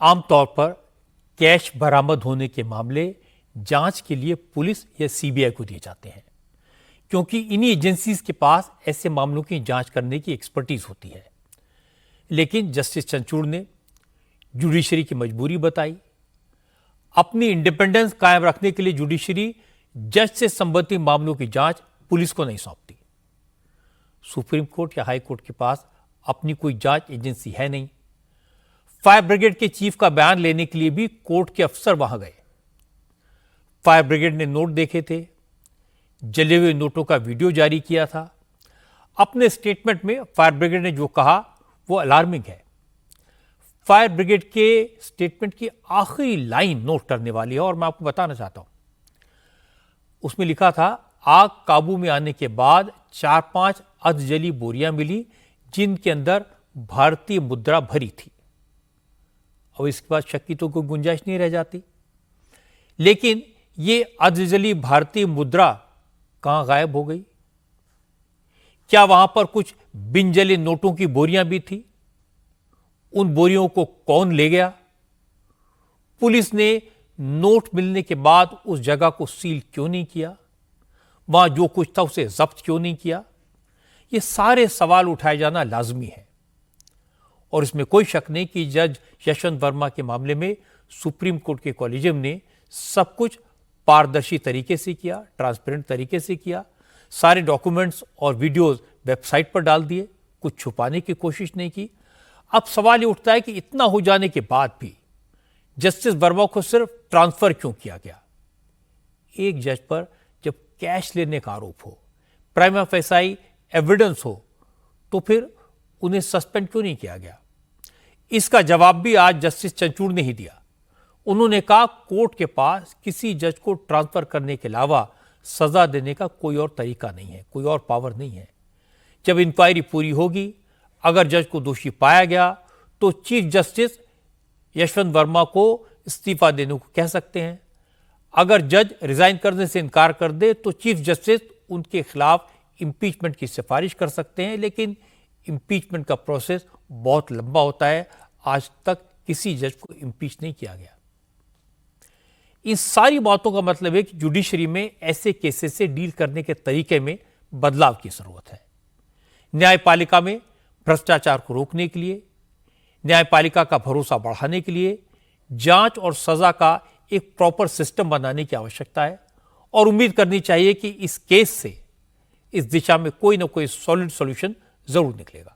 आमतौर पर कैश बरामद होने के मामले जांच के लिए पुलिस या सीबीआई को दिए जाते हैं, क्योंकि इन्हीं एजेंसीज के पास ऐसे मामलों की जांच करने की एक्सपर्टीज होती है। लेकिन जस्टिस चंद्रचूड़ ने जुडिशरी की मजबूरी बताई। अपनी इंडिपेंडेंस कायम रखने के लिए जुडिशरी जज से संबंधित मामलों की जांच पुलिस को नहीं सौंपती। सुप्रीम कोर्ट या हाई कोर्ट के पास अपनी कोई जांच एजेंसी है नहीं। फायर ब्रिगेड के चीफ का बयान लेने के लिए भी कोर्ट के अफसर वहां गए। फायर ब्रिगेड ने नोट देखे थे, जले हुए नोटों का वीडियो जारी किया था। अपने स्टेटमेंट में फायर ब्रिगेड ने जो कहा वो अलार्मिंग है। फायर ब्रिगेड के स्टेटमेंट की आखिरी लाइन नोट करने वाली है और मैं आपको बताना चाहता हूं। उसमें लिखा था, आग काबू में आने के बाद 4-5 अधजली बोरियां मिली जिनके अंदर भारतीय मुद्रा भरी थी। अब इसके बाद शक की तो कोई गुंजाइश नहीं रह जाती। लेकिन ये अधजली भारतीय मुद्रा कहां गायब हो गई? क्या वहां पर कुछ बिन जले नोटों की बोरियां भी थी? उन बोरियों को कौन ले गया? पुलिस ने नोट मिलने के बाद उस जगह को सील क्यों नहीं किया? वहां जो कुछ था उसे जब्त क्यों नहीं किया? ये सारे सवाल उठाए जाना लाजमी है। और इसमें कोई शक नहीं कि जज यशवंत वर्मा के मामले में सुप्रीम कोर्ट के कॉलेजियम ने सब कुछ पारदर्शी तरीके से किया, ट्रांसपेरेंट तरीके से किया। सारे डॉक्यूमेंट्स और वीडियोस वेबसाइट पर डाल दिए, कुछ छुपाने की कोशिश नहीं की। अब सवाल ये उठता है कि इतना हो जाने के बाद भी जस्टिस वर्मा को सिर्फ ट्रांसफर क्यों किया गया? एक जज पर जब कैश लेने का आरोप हो, प्राइमा फेसाई एविडेंस हो, तो फिर उन्हें सस्पेंड क्यों नहीं किया गया? इसका जवाब भी आज जस्टिस चंद्रचूड़ ने ही दिया। उन्होंने कहा, कोर्ट के पास किसी जज को ट्रांसफर करने के अलावा सजा देने का कोई और तरीका नहीं है, कोई और पावर नहीं है। जब इंक्वायरी पूरी होगी, अगर जज को दोषी पाया गया तो चीफ जस्टिस यशवंत वर्मा को इस्तीफा देने को कह सकते हैं। अगर जज रिजाइन करने से इनकार कर दे तो चीफ जस्टिस उनके खिलाफ इंपीचमेंट की सिफारिश कर सकते हैं। लेकिन इंपीचमेंट का प्रोसेस बहुत लंबा होता है। आज तक किसी जज को इंपीच नहीं किया गया। इन सारी बातों का मतलब है कि जुडिशरी में ऐसे केसेस से डील करने के तरीके में बदलाव की जरूरत है। न्यायपालिका में भ्रष्टाचार को रोकने के लिए, न्यायपालिका का भरोसा बढ़ाने के लिए जांच और सजा का एक प्रॉपर सिस्टम बनाने की आवश्यकता है। और उम्मीद करनी चाहिए कि इस केस से इस दिशा में कोई ना कोई सॉलिड सॉल्यूशन जरूर निकलेगा।